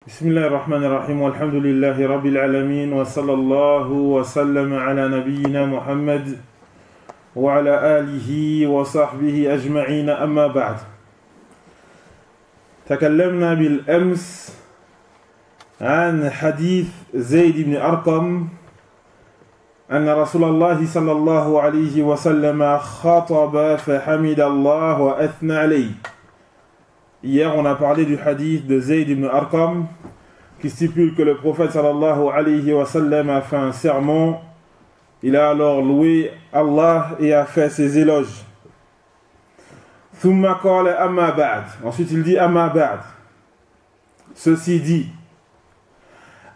Bismillahirrahmanirrahim, walhamdulillahi rabbil alamin, wa sallallahu wa sallam ala nabiyyina Muhammad wa ala alihi wa sahbihi ajma'in, amma ba'd. تكلمنا بالأمس عن حديث زيد بن أرقم أن رسول الله صلى الله عليه وسلم خطب فحمد الله وأثنى عليه. Hier, on a parlé du hadith de Zayd ibn Arqam qui stipule que le prophète sallallahu alayhi wa sallam a fait un sermon. Il a alors loué Allah et a fait ses éloges. Thumma qala amma ba'd. Ensuite, il dit amma ba'd. Ceci dit,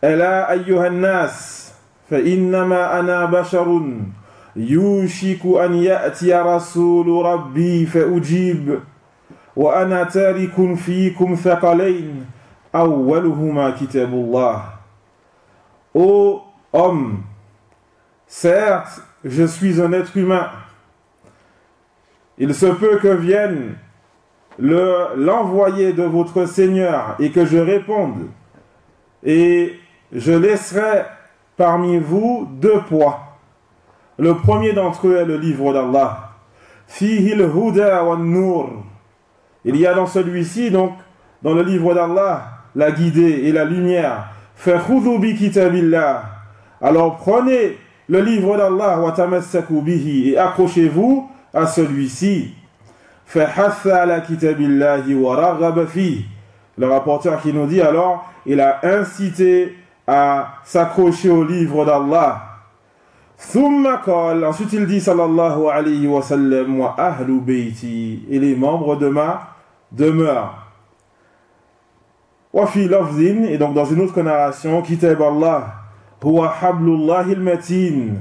Ala ayyuhan nas, fa innama ana basharun, yushiku an ya'tiya rasulu rabbi fa ujib. وأنا تارك فيكم ثقلين أولهما كتاب الله. Ô homme, certes, je suis un être humain. Il se peut que vienne l'envoyé de votre Seigneur et que je réponde. Et je laisserai parmi vous deux poids. Le premier d'entre eux est le livre d'Allah. فيه الهدى والنور. Il y a dans celui-ci, donc, dans le livre d'Allah, la guidée et la lumière. فَخُذُوا بِكِتَابِ اللَّهِ. Alors prenez le livre d'Allah, وَتَمَسَّكُوا بِهِ, et accrochez-vous à celui-ci. فَحَثَّ عَلَى كِتَابِ اللَّهِ وَرَغَّبَ فِيهِ. Le rapporteur qui nous dit alors, il a incité à s'accrocher au livre d'Allah. ثُمَّ قال, ensuite il dit sallallahu alayhi wa sallam, wa ahlu bayti, et les membres de ma demeure. Wa fi lafzin, et donc dans une autre narration, kitab Allah, huwa hablullahi al-matin.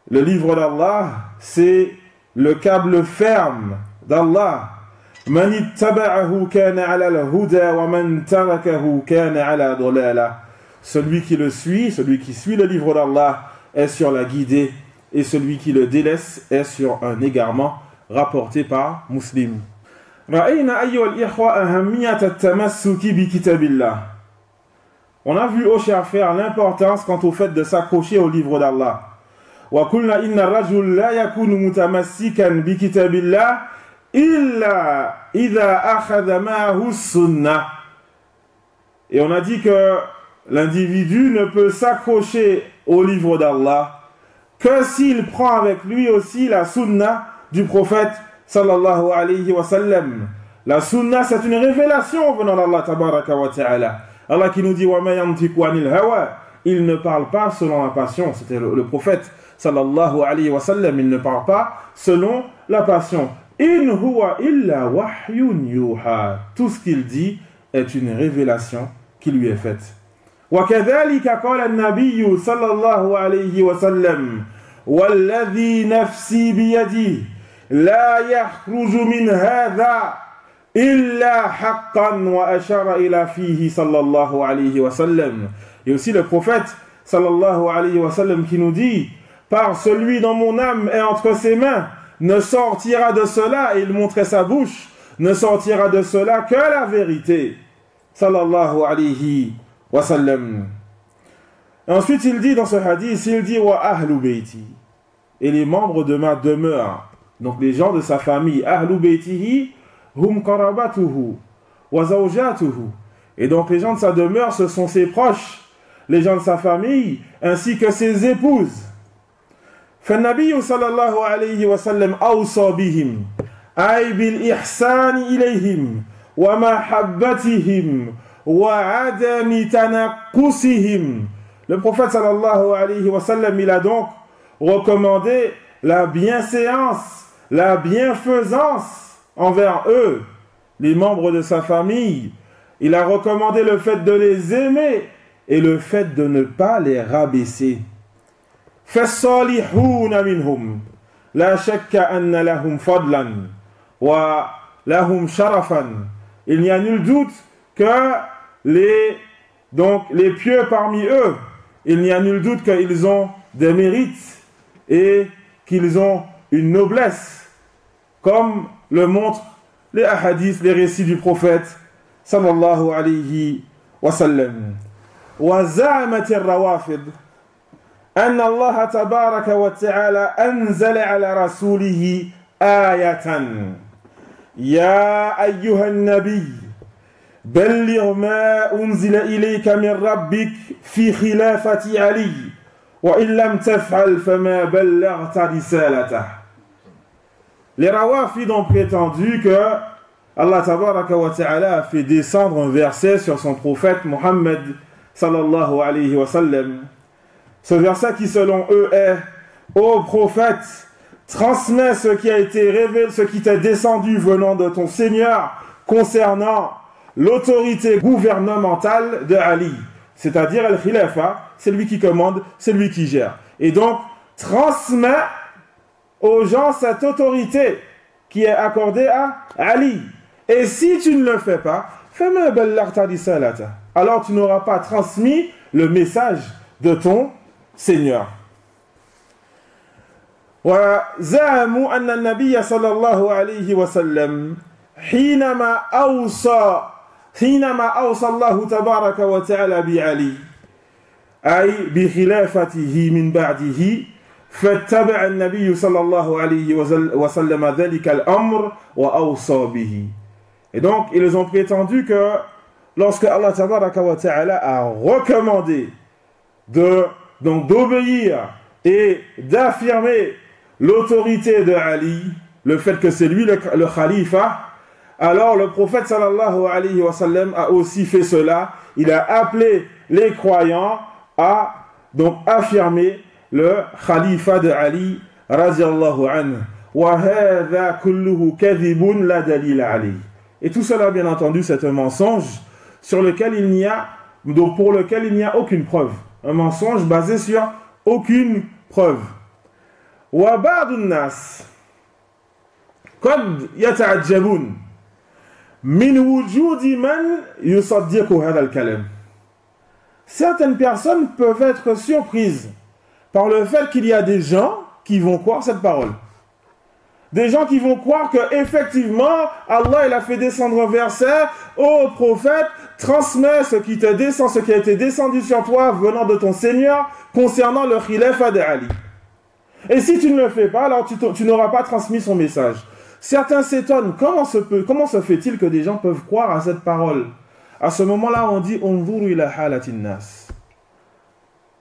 Le livre d'Allah, c'est le câble ferme d'Allah. Man ittaba'ahu kana ala al-huda wa man tarakahu kana ala dalala. Celui qui le suit, celui qui suit le livre d'Allah est sur la guidée, et celui qui le délaisse est sur un égarement, rapporté par Muslim. On a vu, ô chers frères, l'importance quant au fait de s'accrocher au livre d'Allah. Et on a dit que l'individu ne peut s'accrocher au livre d'Allah que s'il prend avec lui aussi la sunna du prophète sallallahu alayhi wa sallam. La sunna, c'est une révélation venant d'Allah tabaraka wa ta'ala. Allah qui nous dit wa ma yantiqu anil hawa, il ne parle pas selon la passion. C'était le prophète sallallahu alayhi wa sallam, il ne parle pas selon la passion. In huwa illa wahyun yuha. Tout ce qu'il dit est une révélation qui lui est faite. وكذلك قال النبي صلى الله عليه وسلم والذي نفسي بيده لا يخرج من هذا إلا حقا وأشار إلى فيه صلى الله عليه وسلم. Et aussi le prophète صلى الله عليه وسلم qui nous dit, par celui dont mon âme est entre ses mains, ne sortira de cela, et il montrait sa bouche, ne sortira de cela que la vérité. Sallallahu alayhi wa sallam. Ensuite, il dit dans ce hadith, il dit wa ahlu bayti, et les membres de ma demeure, donc les gens de sa famille. Ahlu baytihi hum qarabatuhu wa zawjatuhu. Et donc les gens de sa demeure, ce sont ses proches, les gens de sa famille, ainsi que ses épouses. فالنبي صلى الله عليه وسلم أوصى بهم أي بالإحسان إليهم ومحبتهم وعدم تنقصهم. Le prophète sallallahu alayhi wa sallam, il a donc recommandé la bienséance, la bienfaisance envers eux, les membres de sa famille. Il a recommandé le fait de les aimer et le fait de ne pas les rabaisser. فَالصَّالِحُونَ مِنْهُمْ لَا شَكَّ أَنَّ لَهُمْ فَضْلًا وَلَهُمْ شَرَفًا. Il n'y a nul doute que les pieux parmi eux, il n'y a nul doute qu'ils ont des mérites et qu'ils ont une noblesse, comme le montrent les hadiths, les récits du prophète sallallahu alayhi وسلم. وزعمت الروافض أن الله تبارك وتعالى أنزل على رسوله آية يا أيها النبي بلغ ما أنزل إليك من ربك في خلافة علي وإن لم تفعل فما بلغت رسالته. Les Rawafid ont prétendu que Allah tabaraka wa ta'ala a fait descendre un verset sur son prophète Muhammad sallallahu alayhi wa sallam. Ce verset qui selon eux est: ô prophète, transmets ce qui a été révélé, ce qui t'est descendu venant de ton Seigneur concernant l'autorité gouvernementale de Ali, c'est-à-dire Al-Khilafa, c'est lui qui commande, c'est lui qui gère. Et donc, transmets aux gens cette autorité qui est accordée à Ali. Et si tu ne le fais pas, alors tu n'auras pas transmis le message de ton Seigneur. وزعموا أن النبي صلى الله عليه وسلم حينما أوصى الله تبارك وتعالى بعلي أي بخلافته من بعده فاتبع النبي صلى الله عليه وسلم ذلك الأمر وأوصى به. Et donc ils ont prétendu que lorsque Allah tabaraka wa ta'ala a recommandé d'obéir et d'affirmer l'autorité de Ali, le fait que c'est lui le khalifa, alors le prophète sallallahu alayhi wa sallam a aussi fait cela. Il a appelé les croyants à donc affirmer le khalifa de Ali radiyallahu anhu. Wa hadha kulluhu kadhibun la dalil alayh. Et tout cela, bien entendu, c'est un mensonge sur lequel il n'y a, donc pour lequel il n'y a aucune preuve. Un mensonge basé sur aucune preuve. Wa ba'dun nas qad yata'ajjabun min wujudi man yusaddiqu hadha al-kalam. Certaines personnes peuvent être surprises par le fait qu'il y a des gens qui vont croire cette parole. Des gens qui vont croire que effectivement Allah il a fait descendre un verset: ô prophète, transmets ce qui te descend, ce qui a été descendu sur toi venant de ton Seigneur concernant le khilafa de Ali. Et si tu ne le fais pas, alors tu n'auras pas transmis son message. Certains s'étonnent, comment se fait-il que des gens peuvent croire à cette parole? À ce moment-là, on dit unzuru ila halatin nas.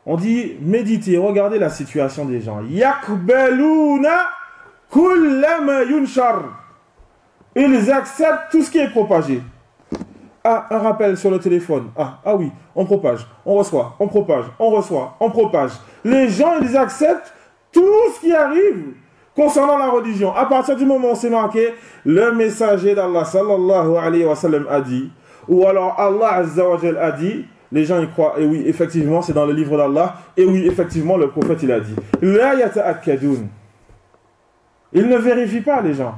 On dit méditez, regardez la situation des gens. Yakbaluna kullama yunshar. Ils acceptent tout ce qui est propagé. Ah, un rappel sur le téléphone. Ah oui, on propage, on reçoit, on propage, on reçoit, on propage. Les gens, ils acceptent tout ce qui arrive concernant la religion. À partir du moment où c'est marqué le messager d'Allah sallallahu alayhi wa sallam a dit, ou alors Allah azza wa jal a dit, les gens y croient. Et oui, effectivement, c'est dans le livre d'Allah. Et oui, effectivement, le prophète il a dit. La yata'akkadun. Ils ne vérifient pas, les gens.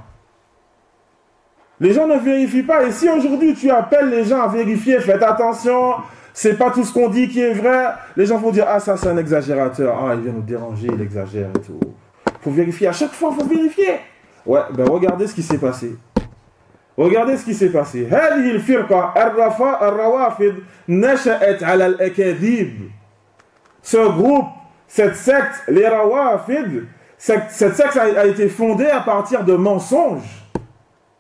Les gens ne vérifient pas. Et si aujourd'hui tu appelles les gens à vérifier, faites attention, c'est pas tout ce qu'on dit qui est vrai, les gens vont dire: ah, ça c'est un exagérateur, ah, il vient nous déranger, il exagère et tout. Faut vérifier, à chaque fois faut vérifier. Ouais, ben regardez ce qui s'est passé. Regardez ce qui s'est passé. هذه الفرقة الروافض نشأت على الأكاذيب. Ce groupe, cette secte, les Rawafid, cette secte a été fondée à partir de mensonges.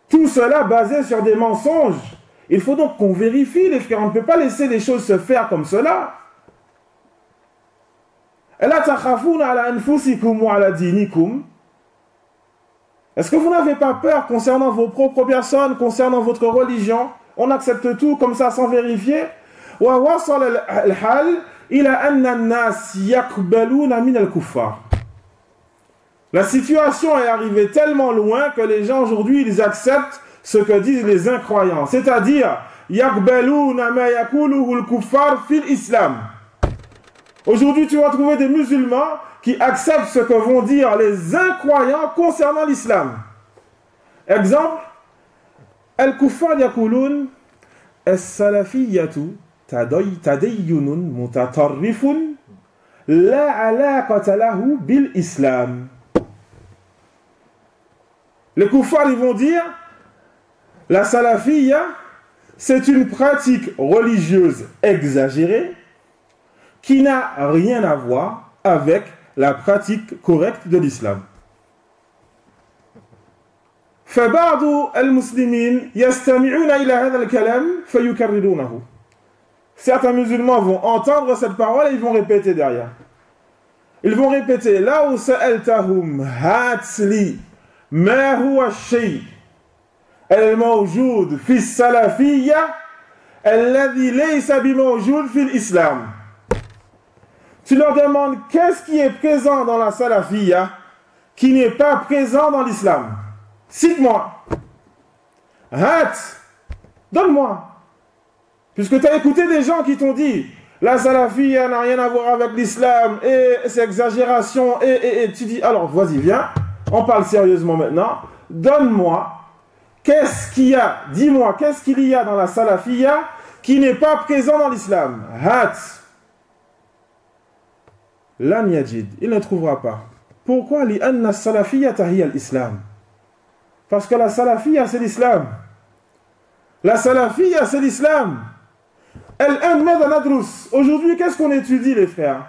Tout cela basé sur des mensonges. Il faut donc qu'on vérifie, les frères. On ne peut pas laisser les choses se faire comme cela. ألا تخافون على أنفسكم وعلى دينكم. Est-ce que vous n'avez pas peur concernant vos propres personnes, concernant votre religion? On accepte tout comme ça sans vérifier. ووصل الحال إلى أن الناس يقبلون من الكفار. La situation est arrivée tellement loin que les gens aujourd'hui ils acceptent ce que disent les incroyants, c'est-à-dire yaqbaluna ma yaquluhu al-kuffar fil islam. Aujourd'hui, tu vas trouver des musulmans qui acceptent ce que vont dire les incroyants concernant l'islam. Exemple, al-kuffar yaqulun as-salafiyyatu tadayyunun mutatarrifun la alaqata lahu bil islam. Les kuffars, ils vont dire la salafiyya, c'est une pratique religieuse exagérée qui n'a rien à voir avec la pratique correcte de l'islam. فبعض المسلمين يستمعون إلى هذا الكلام فيكررونه. Certains musulmans vont entendre cette parole et ils vont répéter derrière. Ils vont répéter لو سألتهم هات لي ما هو الشيء الموجود في السلفية الذي ليس بموجود في الإسلام. Tu leur demandes qu'est-ce qui est présent dans la salafiyya qui n'est pas présent dans l'islam. Cite-moi. Hat. Donne-moi. Puisque tu as écouté des gens qui t'ont dit la salafiyya n'a rien à voir avec l'islam et c'est exagération et tu dis alors vas-y viens, on parle sérieusement maintenant. Donne-moi qu'est-ce qu'il y a, dis-moi qu'est-ce qu'il y a dans la salafiyya qui n'est pas présent dans l'islam. Hat. Lan yajid, il ne trouvera pas. Pourquoi li anna salafiyya tahiya l'islam? Parce que la salafiyya c'est l'islam. La salafiyya c'est l'islam. Aujourd'hui, qu'est-ce qu'on étudie, les frères?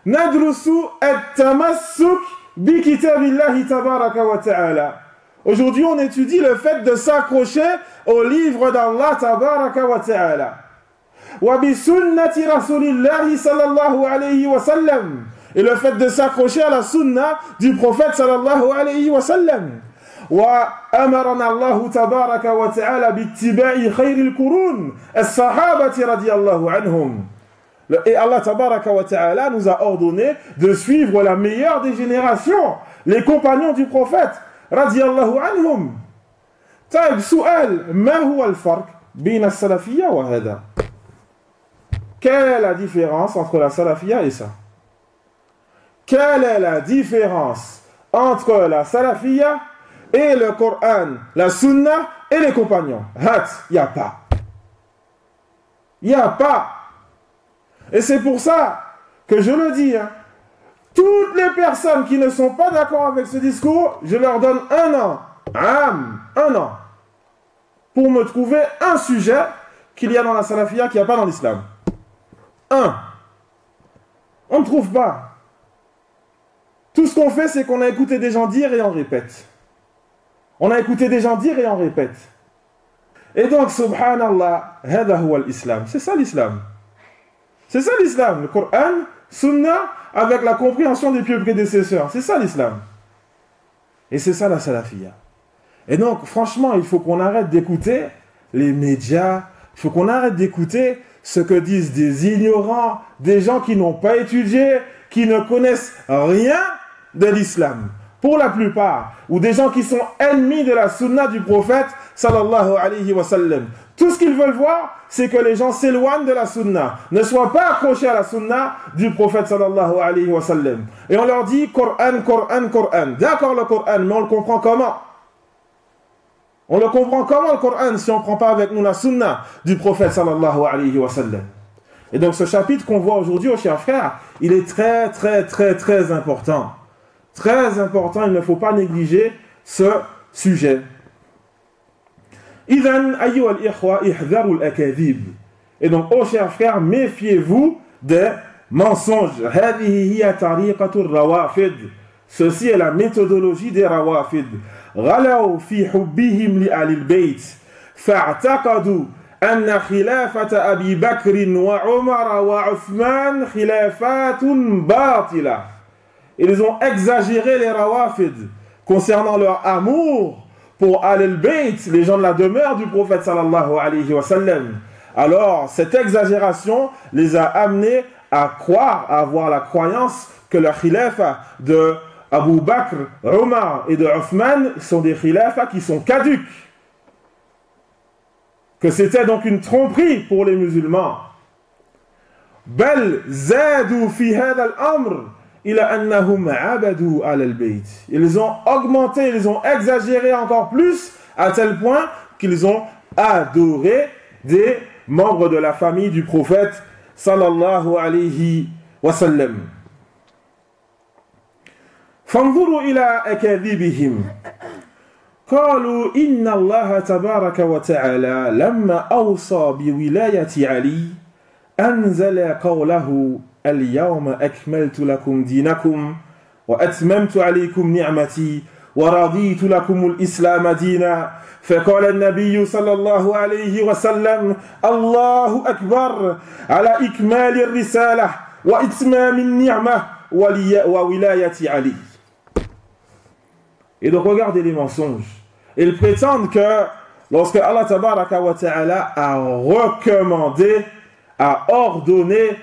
Nadrusu at-tamassuk bi kitabillahi tabaraka wa ta'ala. Aujourd'hui, on étudie le fait de s'accrocher au livre d'Allah tabaraka wa ta'ala. Wa bi sunnati rasulillahi sallallahu alayhi wa sallam. Et le fait de s'accrocher à la sunna du prophète sallallahu alayhi wa sallam. وأمرنا الله تبارك وتعالى باتباع خير القرون الصحابة رضي الله عنهم. Et Allah tabaraka wa ta'ala nous a ordonné de suivre la meilleure des générations, les compagnons du prophète رضي الله عنهم. طيب سؤال ما هو الفرق بين السلفية وهذا؟ Quelle est la différence entre la salafiyya et ça? Quelle est la différence entre la salafiyya et le Coran, la Sunna et les compagnons? Hat, il n'y a pas. Il n'y a pas. Et c'est pour ça que je le dis, hein, toutes les personnes qui ne sont pas d'accord avec ce discours, je leur donne un an, un an, pour me trouver un sujet qu'il y a dans la salafiyya qu'il n'y a pas dans l'islam. Un. On ne trouve pas. Tout ce qu'on fait, c'est qu'on a écouté des gens dire et on répète. On a écouté des gens dire et on répète. Et donc, subhanallah, hada huwa l'islam. C'est ça l'islam. C'est ça l'islam. Le Coran, Sunna, avec la compréhension des pieux prédécesseurs. C'est ça l'islam. Et c'est ça la salafiyya. Et donc, franchement, il faut qu'on arrête d'écouter les médias. Il faut qu'on arrête d'écouter ce que disent des ignorants, des gens qui n'ont pas étudié, qui ne connaissent rien de l'islam. Pour la plupart, ou des gens qui sont ennemis de la sunna du prophète sallallahu alayhi wa sallam. Tout ce qu'ils veulent voir, c'est que les gens s'éloignent de la sunna, ne soient pas accrochés à la sunna du prophète sallallahu alayhi wa sallam. Et on leur dit Coran, Coran, Coran. D'accord le Coran, mais on le comprend comment? On le comprend comment le Coran si on ne prend pas avec nous la sunna du prophète sallallahu alayhi wa sallam? Et donc ce chapitre qu'on voit aujourd'hui, aux chers frères, il est très très très très important. Très important, il ne faut pas négliger ce sujet. إذن أيها الإخوة احذروا الأكاذيب. Et donc, ô chers frères, méfiez-vous des mensonges. هذه هي طريقة الروافض. Ceci est la méthodologie des rawafid. غلوا في حبهم لآل البيت فاعتقدوا أن خلافة أبي بكر وعمر وعثمان خلافات باطلة. Ils ont exagéré les rawafid concernant leur amour pour Ahl-al-Bayt, les gens de la demeure du prophète sallallahu alayhi wa sallam. Alors, cette exagération les a amenés à croire, à avoir la croyance que la khilafa de Abu Bakr, Omar et de Othman sont des khilafas qui sont caduques. Que c'était donc une tromperie pour les musulmans. Bal zadu fi hada al-amr. Ils ont augmenté, ils ont exagéré encore plus, à tel point qu'ils ont adoré des membres de la famille du prophète sallallahu alayhi wa sallam. فانظروا إلى أكاذيبهم قالوا إن الله تبارك وتعالى لما أوصى بولاية علي أنزل قوله اليوم أكملت لكم دينكم وأتممت عليكم نعمتي ورضيت لكم الإسلام دينا فقال النبي صلى الله عليه وسلم الله أكبر على إكمال الرسالة وإتمام النعمة وولاية علي. Et donc regardez les mensonges. Ils prétendent que lorsque Allah Tabaraka wa Ta'ala a recommandé, a ordonné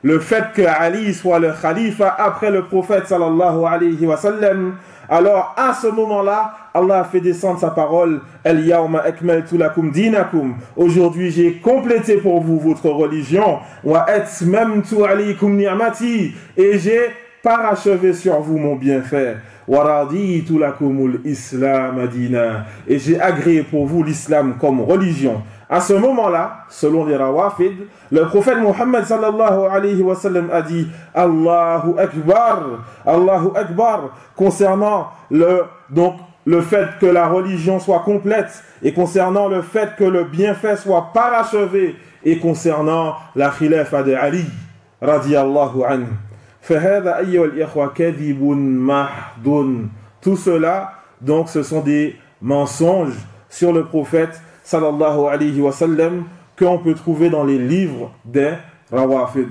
le fait que Ali soit le khalifa après le prophète sallallahu alayhi wa sallam, alors à ce moment-là, Allah a fait descendre sa parole Al-Yawma akmaltu lakum dinakum. Aujourd'hui, j'ai complété pour vous votre religion. Wa atmamtu alaykum ni'mati. Et j'ai parachevé sur vous mon bienfait. Wa raditu lakumul islam dina. Et j'ai agréé pour vous l'islam comme religion. À ce moment-là, selon les Rawafid, le prophète Muhammad sallallahu alayhi wa sallam a dit Allahu Akbar, concernant le fait que la religion soit complète, et concernant le fait que le bienfait soit parachevé, et concernant la khilafa de Ali radiyallahu anhu. فهذا أيها الإخوة كذب محض. Tout cela, donc, ce sont des mensonges sur le prophète sallallahu alayhi wa sallam qu'on peut trouver dans les livres des Rawafid.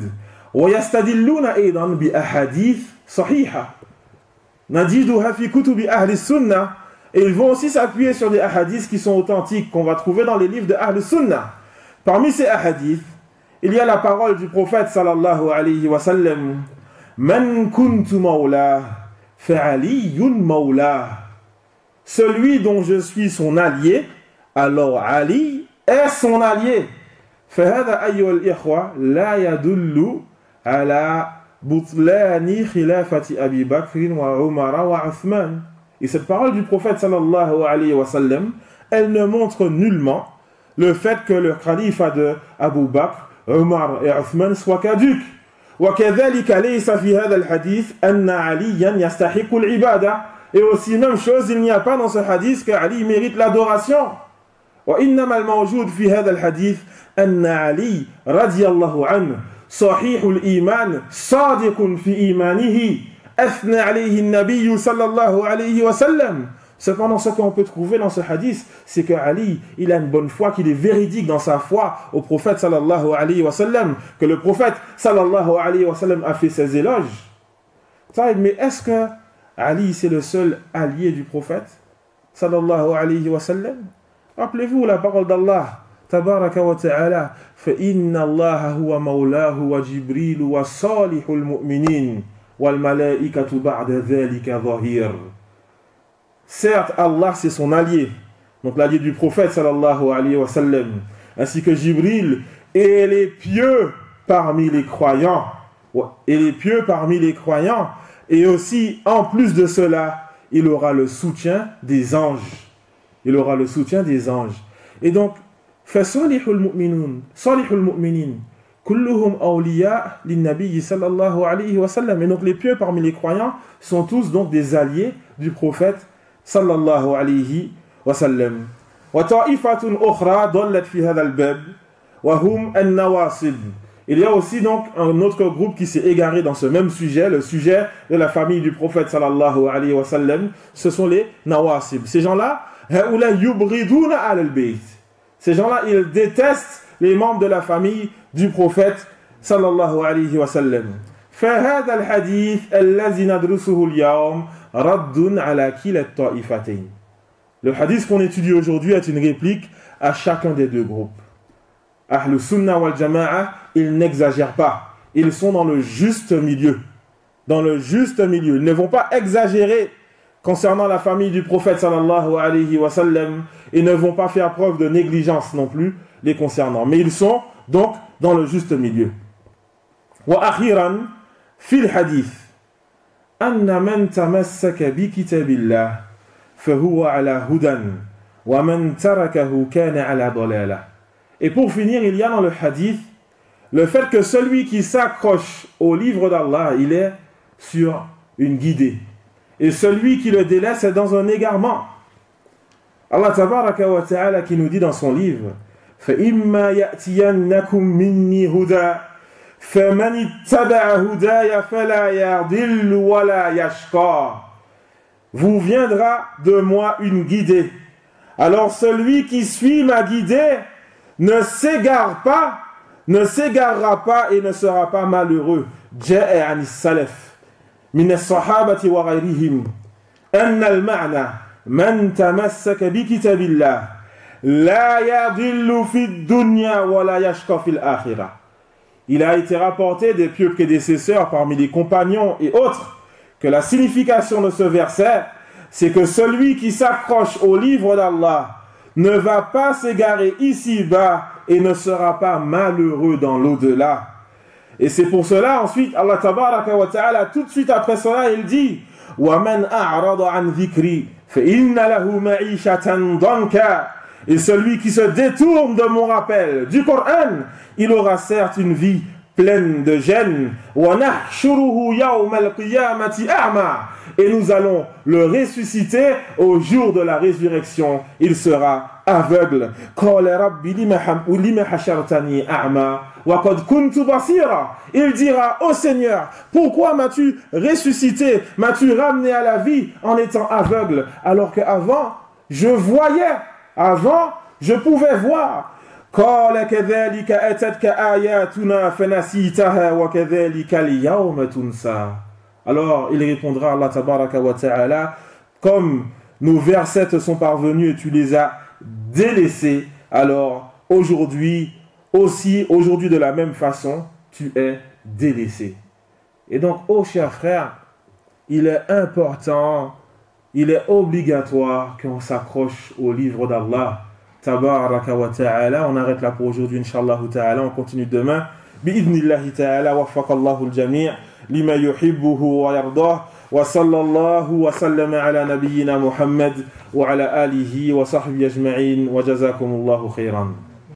ويستدلون أيضا بأحاديث صحيحة نجدها في كتب أهل السنة. Et ils vont aussi s'appuyer sur des hadiths qui sont authentiques qu'on va trouver dans les livres de Ahl Sunnah. Parmi ces hadiths, il y a la parole du prophète sallallahu alayhi wa sallam Man kuntu mawla fa'aliyun mawla. Celui dont je suis son allié, alors Ali est son allié. فهذا أيها الإخوة لا يدل على بطلان خلافة أبي بكر وعمر وعثمان. Et cette parole du prophète sallallahu alayhi wa sallam, elle ne montre nullement le fait que le khalifa de Abu Bakr, Omar et Uthman soit caduque. وكذلك ليس في هذا الحديث أن عليا يستحق العبادة. Et aussi même chose, il n'y a pas dans ce hadith que Ali mérite l'adoration. وإنما الموجود في هذا الحديث أن علي رضي الله عنه صحيح الإيمان صادق في إيمانه أثنى عليه النبي صلى الله عليه وسلم. Cependant, ce qu'on peut trouver dans ce hadith, c'est que Ali, il a une bonne foi, qu'il est véridique dans sa foi au prophète sallallahu alayhi wa sallam, que le prophète sallallahu alayhi wa sallam a fait ses éloges. Mais est-ce que Ali, c'est le seul allié du prophète sallallahu alayhi wa sallam? Rappelez-vous la parole d'Allah tabaraka wa ta'ala فَإِنَّ اللَّهَ هُوَ مَوْلَاهُ وَجِبْرِيلُ وَصَالِحُ الْمُؤْمِنِينَ وَالْمَلَائِكَةُ بَعْدَ ذَلِكَ ظَهِيرٌ. Certes, Allah c'est son allié, donc l'allié du prophète sallallahu alayhi wa sallam, ainsi que Jibril et les pieux parmi les croyants, et aussi en plus de cela, il aura le soutien des anges. Et donc, فَصَالِحُ الْمُؤْمِنِينَ كُلُّهُمْ أَوْلِيَاء لِلنَّبِيِّ صلى الله عليه وسلم. Et donc les pieux parmi les croyants sont tous donc des alliés du prophète sallallahu alayhi wa sallam. وطائفة أخرى ضلت في هذا الباب وهم النواصب. Il y a aussi donc un autre groupe qui s'est égaré dans ce même sujet, le sujet de la famille du prophète sallallahu alayhi wa sallam. Ce sont les nawasib. Ces gens-là, ces gens-là, ils détestent les membres de la famille du prophète sallallahu alayhi wa sallam. فهذا الحديث الذي ندرسه اليوم رد على كلا الطائفتين. Le hadith qu'on étudie aujourd'hui est une réplique à chacun des deux groupes. Ahl Sunnah wal Jama'a, ils n'exagèrent pas. Ils sont dans le juste milieu. Ils ne vont pas exagérer concernant la famille du prophète sallallahu alayhi wa sallam. Ils ne vont pas faire preuve de négligence non plus les concernant. Mais ils sont donc dans le juste milieu. Wa akhiran fil hadith anna man tamassaka bi kitabillah fahuwa ala hudan wa man tarakahu kana ala dalalah. Et pour finir, il y a dans le hadith le fait que celui qui s'accroche au livre d'Allah, il est sur une guidée. Et celui qui le délaisse est dans un égarement. Allah tabaraka wa ta'ala qui nous dit dans son livre فَإِمَّا يَأْتِيَنَّكُم مِّنِّي هُدًى فَمَنِ اتَّبَعَ هُدَايَ فَلَا يَضِلُّ وَلَا يَشْقَى. Vous viendra de moi une guidée. Alors celui qui suit ma guidée ne s'égare pas, ne s'égarera pas et ne sera pas malheureux. جاء عن السلف من الصحابة وغيرهم أن المعنى من تمسك بكتاب الله لا يضل في الدنيا ولا يشقى في الآخرة. Il a été rapporté des pieux prédécesseurs parmi les compagnons et autres que la signification de ce verset, c'est que celui qui s'accroche au livre d'Allah ne va pas s'égarer ici-bas et ne sera pas malheureux dans l'au-delà. Et c'est pour cela, ensuite, Allah tabaraka wa ta'ala, tout de suite après cela, il dit وَمَنْ أَعْرَضَ عَنْ ذِكْرِي فَإِنَّ لَهُ مَعِيشَةً ضَنْكًا. Et celui qui se détourne de mon rappel, du Coran, il aura certes une vie pleine de gêne. وَنَحْشُرُهُ يَوْمَ الْقِيَامَةِ أَعْمَى. Et nous allons le ressusciter au jour de la résurrection. Il sera aveugle. قَالَ رَبِّ لِمَ حَشَرْتَنِي أَعْمَى وَقَدْ كُنْتُ بَصِيرًا. Il dira: ô Seigneur, pourquoi m'as-tu ressuscité, m'as-tu ramené à la vie en étant aveugle, alors qu'avant, je voyais, avant, je pouvais voir. قَالَ كَذَلِكَ أَتَتْكَ آيَاتُنَا فَنَسِيتَهَا وَكَذَلِكَ الْيَوْمَ تُنْسَى. Alors il répondra, Allah tabaraka wa ta'ala, comme nos versets te sont parvenus et tu les as délaissés, alors aujourd'hui aussi, aujourd'hui de la même façon, tu es délaissé. Et donc, ô chers frères, il est important, il est obligatoire qu'on s'accroche au livre d'Allah tabaraka wa ta'ala. On arrête là pour aujourd'hui, Inch'Allah ta'ala, on continue demain. Bi'idhnillahi ta'ala, waffaqallahu al-jami' lima yuhibbuhu wa yardah. Wa sallallahu wa sallama ala nabiyyina Muhammad wa ala alihi wa sahbihi ajma'in wa jazakumullahu khairan.